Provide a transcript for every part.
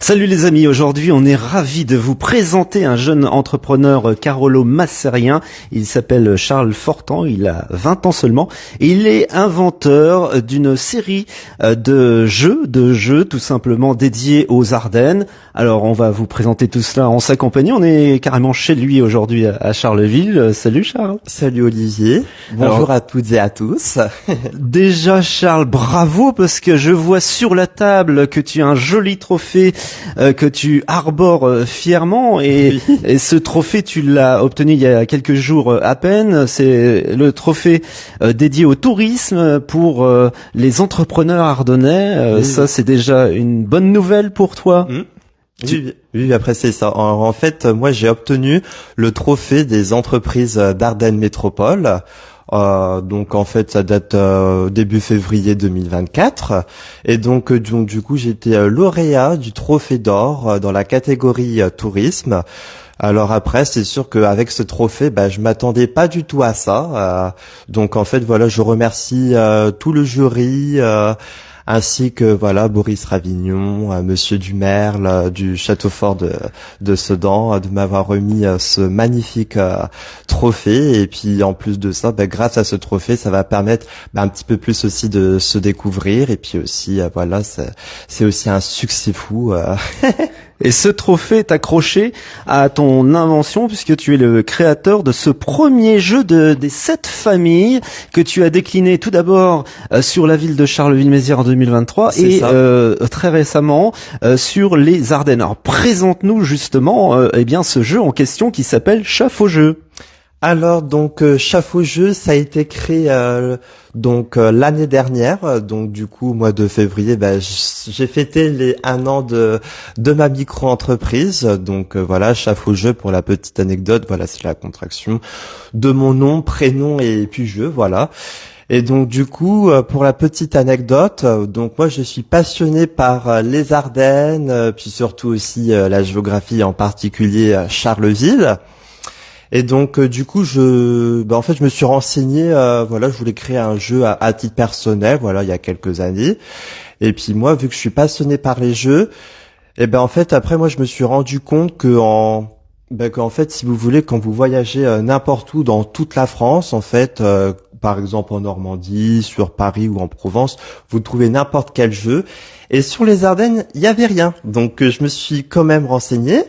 Salut les amis, aujourd'hui on est ravis de vous présenter un jeune entrepreneur carolo-massérien. Il s'appelle Charles Fortan, il a 20 ans seulement et il est inventeur d'une série de jeux tout simplement dédiés aux Ardennes. Alors on va vous présenter tout cela en sa compagnie, on est carrément chez lui aujourd'hui à Charleville. Salut Charles. Salut Olivier, bonjour à toutes et à tous. Déjà Charles, bravo parce que je vois sur la table que tu as un joli trophée que tu arbores fièrement et ce trophée tu l'as obtenu il y a quelques jours à peine. C'est le trophée dédié au tourisme pour les entrepreneurs ardennais. Ça c'est déjà une bonne nouvelle pour toi. Oui, après c'est ça. En fait, moi j'ai obtenu le trophée des entreprises d'Ardennes Métropole. Donc en fait ça date début février 2024 et donc du coup j'ai été lauréat du trophée d'or dans la catégorie tourisme. Alors après c'est sûr qu'avec ce trophée je m'attendais pas du tout à ça. Donc en fait voilà, je remercie tout le jury ainsi que Boris Ravignon, Monsieur Dumerle du Château Fort de Sedan, de m'avoir remis ce magnifique trophée. Et puis en plus de ça, grâce à ce trophée, ça va permettre un petit peu plus aussi de se découvrir. Et puis aussi c'est aussi un succès fou. Et ce trophée est accroché à ton invention puisque tu es le créateur de ce premier jeu des 7 familles que tu as décliné tout d'abord sur la ville de Charleville-Mézières en 2023 et très récemment sur les Ardennes. Alors présente-nous justement ce jeu en question qui s'appelle Chaff au jeu. Alors donc Chaff au jeu, ça a été créé l'année dernière. Donc du coup au mois de février, j'ai fêté les 1 an de ma micro-entreprise. Donc Chaff au jeu, pour la petite anecdote, c'est la contraction de mon nom, prénom et puis jeu, voilà. Et donc du coup, pour la petite anecdote, donc moi je suis passionné par les Ardennes, puis surtout aussi la géographie, en particulier Charleville. Et donc du coup je me suis renseigné, je voulais créer un jeu à titre personnel, il y a quelques années. Et puis moi, vu que je suis passionné par les jeux, après moi je me suis rendu compte qu'en fait, si vous voulez, quand vous voyagez n'importe où dans toute la France, en fait, par exemple en Normandie, sur Paris ou en Provence, vous trouvez n'importe quel jeu. Et sur les Ardennes, il y avait rien. Donc je me suis quand même renseigné.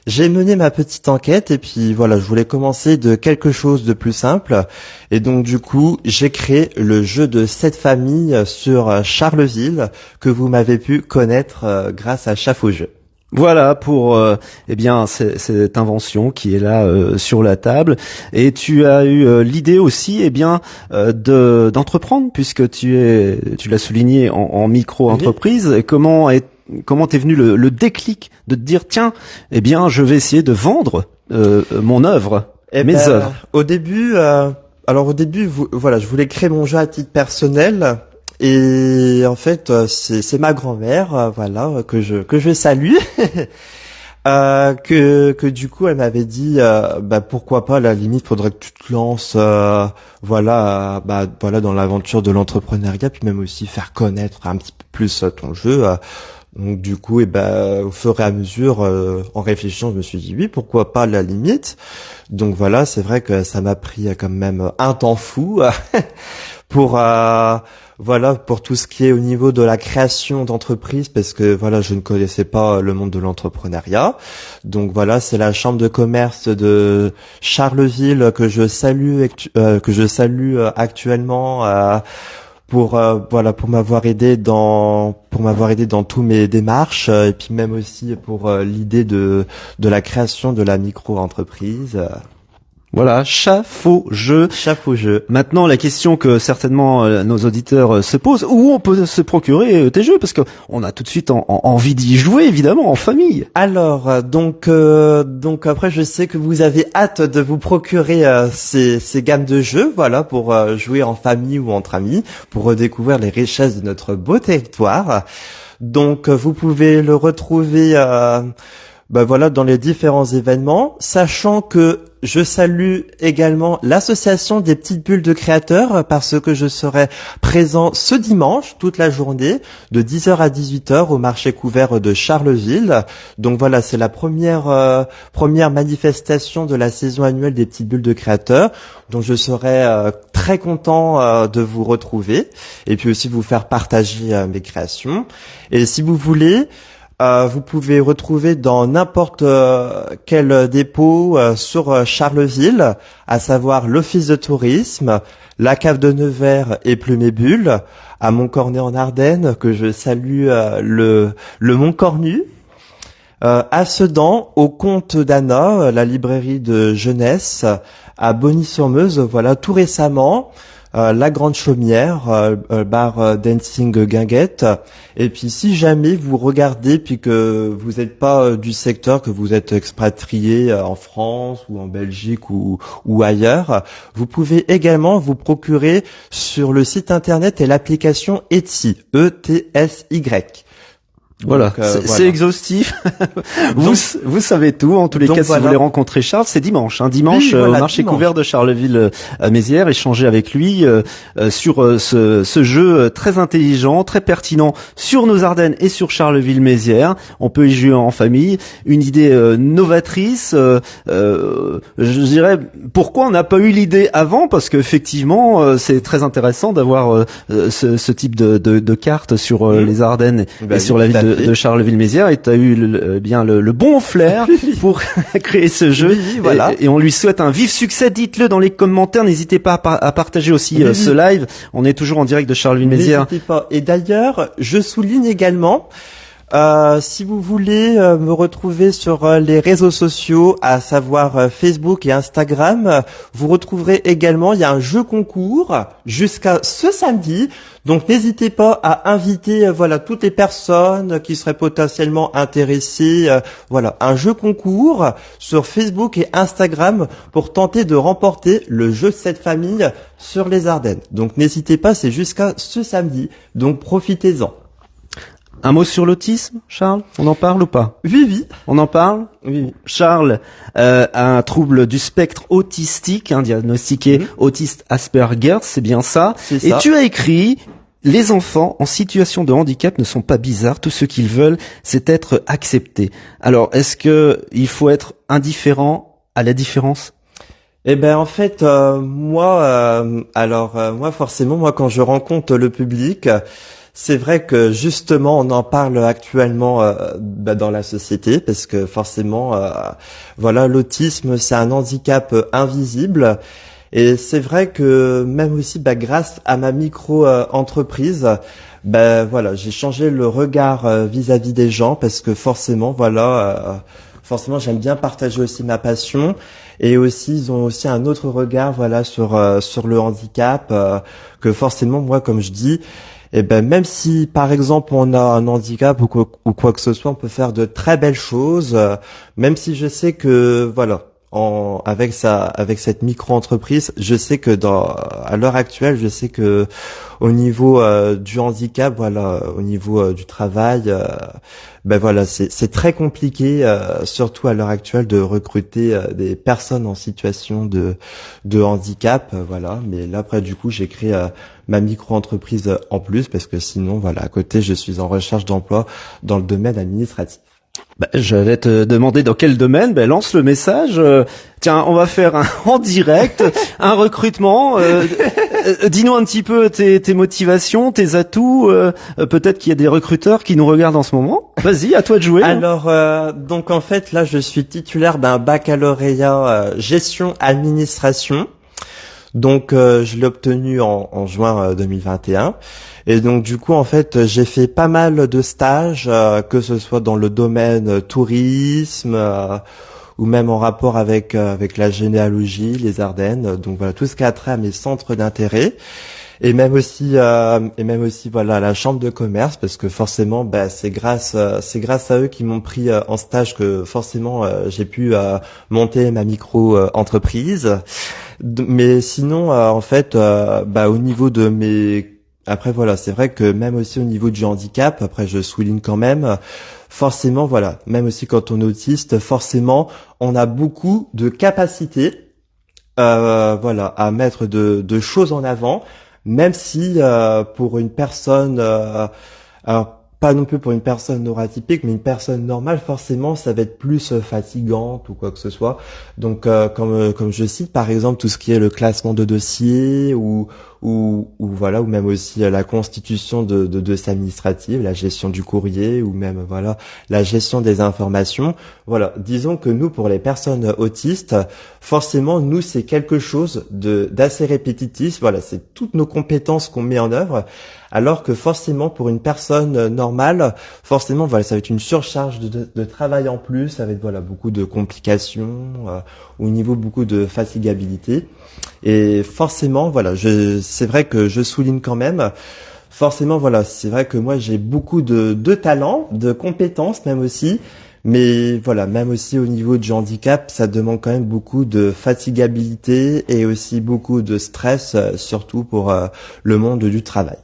J'ai mené ma petite enquête et puis je voulais commencer de quelque chose de plus simple. Et donc du coup, j'ai créé le jeu de 7 familles sur Charleville que vous m'avez pu connaître grâce à Chaff au jeu. Voilà pour cette invention qui est là sur la table. Et tu as eu l'idée aussi d'entreprendre puisque tu l'as souligné en micro-entreprise. Oui. Et comment t'es venu le déclic de te dire tiens, je vais essayer de vendre mon œuvre, mes œuvres. Au début, je voulais créer mon jeu à titre personnel. Et en fait, c'est ma grand-mère, que je salue, que du coup elle m'avait dit, pourquoi pas, à la limite, faudrait que tu te lances, dans l'aventure de l'entrepreneuriat, puis même aussi faire connaître un petit peu plus ton jeu. Donc du coup, au fur et à mesure, en réfléchissant, je me suis dit oui, pourquoi pas, à la limite. Donc c'est vrai que ça m'a pris quand même un temps fou pour tout ce qui est au niveau de la création d'entreprise, parce que je ne connaissais pas le monde de l'entrepreneuriat. Donc c'est la chambre de commerce de Charleville que je salue actuellement pour m'avoir aidé dans tous mes démarches, et puis même aussi pour l'idée de la création de la micro-entreprise. Voilà, Chaff au jeu. Chaff au jeu. Maintenant, la question que certainement nos auditeurs se posent, où on peut se procurer tes jeux, parce que on a tout de suite envie d'y jouer, évidemment, en famille. Alors, donc après, je sais que vous avez hâte de vous procurer ces gammes de jeux, pour jouer en famille ou entre amis, pour redécouvrir les richesses de notre beau territoire. Donc, vous pouvez le retrouver dans les différents événements, sachant que je salue également l'association des petites bulles de créateurs parce que je serai présent ce dimanche toute la journée de 10h à 18h au marché couvert de Charleville. Donc voilà, c'est la première manifestation de la saison annuelle des petites bulles de créateurs. Donc je serai très content de vous retrouver et puis aussi vous faire partager mes créations. Et si vous voulez, vous pouvez retrouver dans n'importe quel dépôt sur Charleville, à savoir l'Office de tourisme, la cave de Nevers et Plume et Bulle, à Montcornet en Ardennes, que je salue le Montcornu, à Sedan, au Comte d'Anna, la librairie de jeunesse, à Bonny-sur-Meuse, voilà, tout récemment. La Grande Chaumière, bar Dancing Guinguette. Et puis si jamais vous regardez puis que vous n'êtes pas du secteur, que vous êtes expatrié en France ou en Belgique ou ailleurs, vous pouvez également vous procurer sur le site internet et l'application Etsy, E-T-S-Y. Voilà, Donc, c'est voilà. exhaustif. Vous savez tout. En tous les cas, si vous voulez rencontrer Charles, c'est dimanche. Dimanche, oui, voilà, au marché dimanche. couvert de Charleville à Mézières, échanger avec lui sur ce jeu très intelligent, très pertinent sur nos Ardennes et sur Charleville-Mézières. On peut y jouer en famille. Une idée novatrice. Je dirais, pourquoi on n'a pas eu l'idée avant? Parce qu'effectivement, c'est très intéressant d'avoir ce type de carte sur les Ardennes et sur la ville de Charleville-Mézières, et tu as eu le bon flair pour créer ce jeu. Oui, voilà. Et on lui souhaite un vif succès. Dites-le dans les commentaires. N'hésitez pas à partager aussi ce live. On est toujours en direct de Charleville-Mézières. N'hésitez pas. Et d'ailleurs, je souligne également, si vous voulez me retrouver sur les réseaux sociaux, à savoir Facebook et Instagram, vous retrouverez également, il y a un jeu concours jusqu'à ce samedi. Donc n'hésitez pas à inviter voilà toutes les personnes qui seraient potentiellement intéressées. Voilà, un jeu concours sur Facebook et Instagram pour tenter de remporter le jeu 7 familles sur les Ardennes. Donc n'hésitez pas, c'est jusqu'à ce samedi. Donc profitez-en. Un mot sur l'autisme, Charles? On en parle ou pas? Oui. On en parle? Oui. Charles a un trouble du spectre autistique, diagnostiqué autiste Asperger, c'est bien ça. C'est Et ça. tu as écrit: les enfants en situation de handicap ne sont pas bizarres, tout ce qu'ils veulent, c'est être acceptés. Alors, est-ce que il faut être indifférent à la différence? Eh ben en fait moi forcément moi quand je rencontre le public, c'est vrai que justement on en parle actuellement dans la société parce que forcément voilà, l'autisme c'est un handicap invisible. Et c'est vrai que même aussi grâce à ma micro-entreprise, voilà, j'ai changé le regard vis-à-vis des gens parce que forcément voilà, forcément j'aime bien partager aussi ma passion, et aussi ils ont aussi un autre regard voilà sur le handicap, que forcément moi comme je dis, et même si par exemple on a un handicap ou quoi que ce soit, on peut faire de très belles choses, même si je sais que voilà, avec cette micro-entreprise, je sais que à l'heure actuelle, je sais que au niveau du handicap, voilà, au niveau du travail, voilà, c'est très compliqué, surtout à l'heure actuelle, de recruter des personnes en situation de handicap, voilà. Mais là, après, du coup, j'ai créé ma micro-entreprise en plus parce que sinon, voilà, à côté, je suis en recherche d'emploi dans le domaine administratif. J'allais te demander dans quel domaine. Lance le message. Tiens, on va faire en direct un recrutement. Dis-nous un petit peu tes motivations, tes atouts. Peut-être qu'il y a des recruteurs qui nous regardent en ce moment. Vas-y, à toi de jouer. Alors, donc en fait, là, je suis titulaire d'un baccalauréat gestion administration. Donc, je l'ai obtenu en juin 2021. Et donc, du coup, en fait, j'ai fait pas mal de stages, que ce soit dans le domaine tourisme, ou même en rapport avec la généalogie, les Ardennes. Donc, voilà, tout ce qui a trait à mes centres d'intérêt. Et même aussi voilà, la chambre de commerce, parce que forcément c'est grâce à eux qui m'ont pris en stage que forcément j'ai pu monter ma micro entreprise. Mais sinon en fait au niveau de mes Après voilà, c'est vrai que même aussi au niveau du handicap, après je souligne quand même, forcément voilà, même aussi quand on est autiste, forcément on a beaucoup de capacités, voilà, à mettre de choses en avant, même si pour une personne, alors pas non plus pour une personne neuroatypique, mais une personne normale, forcément, ça va être plus fatigante ou quoi que ce soit. Donc, comme je cite, par exemple, tout ce qui est le classement de dossiers ou voilà, ou même aussi la constitution de dossiers administratifs, la gestion du courrier ou même voilà la gestion des informations. Voilà, disons que nous, pour les personnes autistes, forcément, nous, c'est quelque chose d'assez répétitif. Voilà, c'est toutes nos compétences qu'on met en œuvre. Alors que forcément pour une personne normale, forcément voilà, ça va être une surcharge de travail en plus, ça va être voilà beaucoup de complications, au niveau beaucoup de fatigabilité. Et forcément voilà, c'est vrai que je souligne quand même. Forcément voilà, c'est vrai que moi j'ai beaucoup de talent, de compétences même aussi. Mais voilà, même aussi au niveau du handicap, ça demande quand même beaucoup de fatigabilité et aussi beaucoup de stress, surtout pour le monde du travail.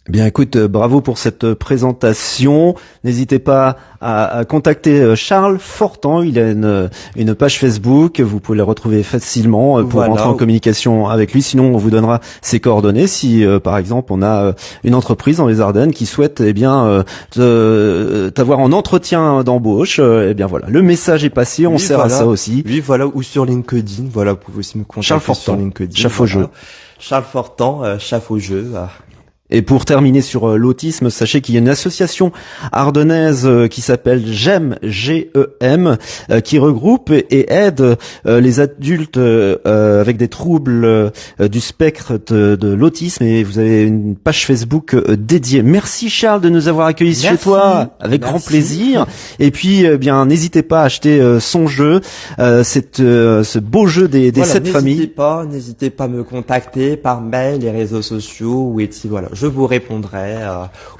Bien, écoute, bravo pour cette présentation. N'hésitez pas à contacter Charles Fortan. Il a une page Facebook. Vous pouvez le retrouver facilement pour rentrer en communication avec lui. Sinon, on vous donnera ses coordonnées. Si, par exemple, on a une entreprise dans les Ardennes qui souhaite, eh bien, t'avoir en entretien d'embauche, eh bien voilà, le message est passé. On sert à ça aussi. Oui, voilà, ou sur LinkedIn. Voilà, vous pouvez aussi me contacter Charles Fortan, sur LinkedIn. Chef au jeu. Charles Fortan, chef au jeu. Et pour terminer sur l'autisme, sachez qu'il y a une association ardennaise qui s'appelle GEM, G-E-M, qui regroupe et aide les adultes avec des troubles du spectre de l'autisme. Et vous avez une page Facebook dédiée. Merci Charles de nous avoir accueillis chez toi, avec grand plaisir. Et puis, bien, n'hésitez pas à acheter son jeu, ce beau jeu des voilà, 7 familles. N'hésitez pas à me contacter par mail, les réseaux sociaux, ou voilà. Je vous répondrai,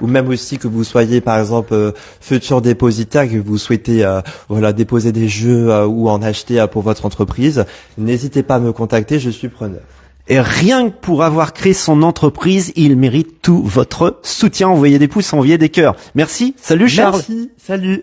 ou même aussi que vous soyez par exemple futur dépositaire, que vous souhaitez voilà déposer des jeux ou en acheter pour votre entreprise, n'hésitez pas à me contacter, je suis preneur. Et rien que pour avoir créé son entreprise, il mérite tout votre soutien. Envoyez des pouces, envoyez des cœurs. Merci, salut Charles. Merci, salut.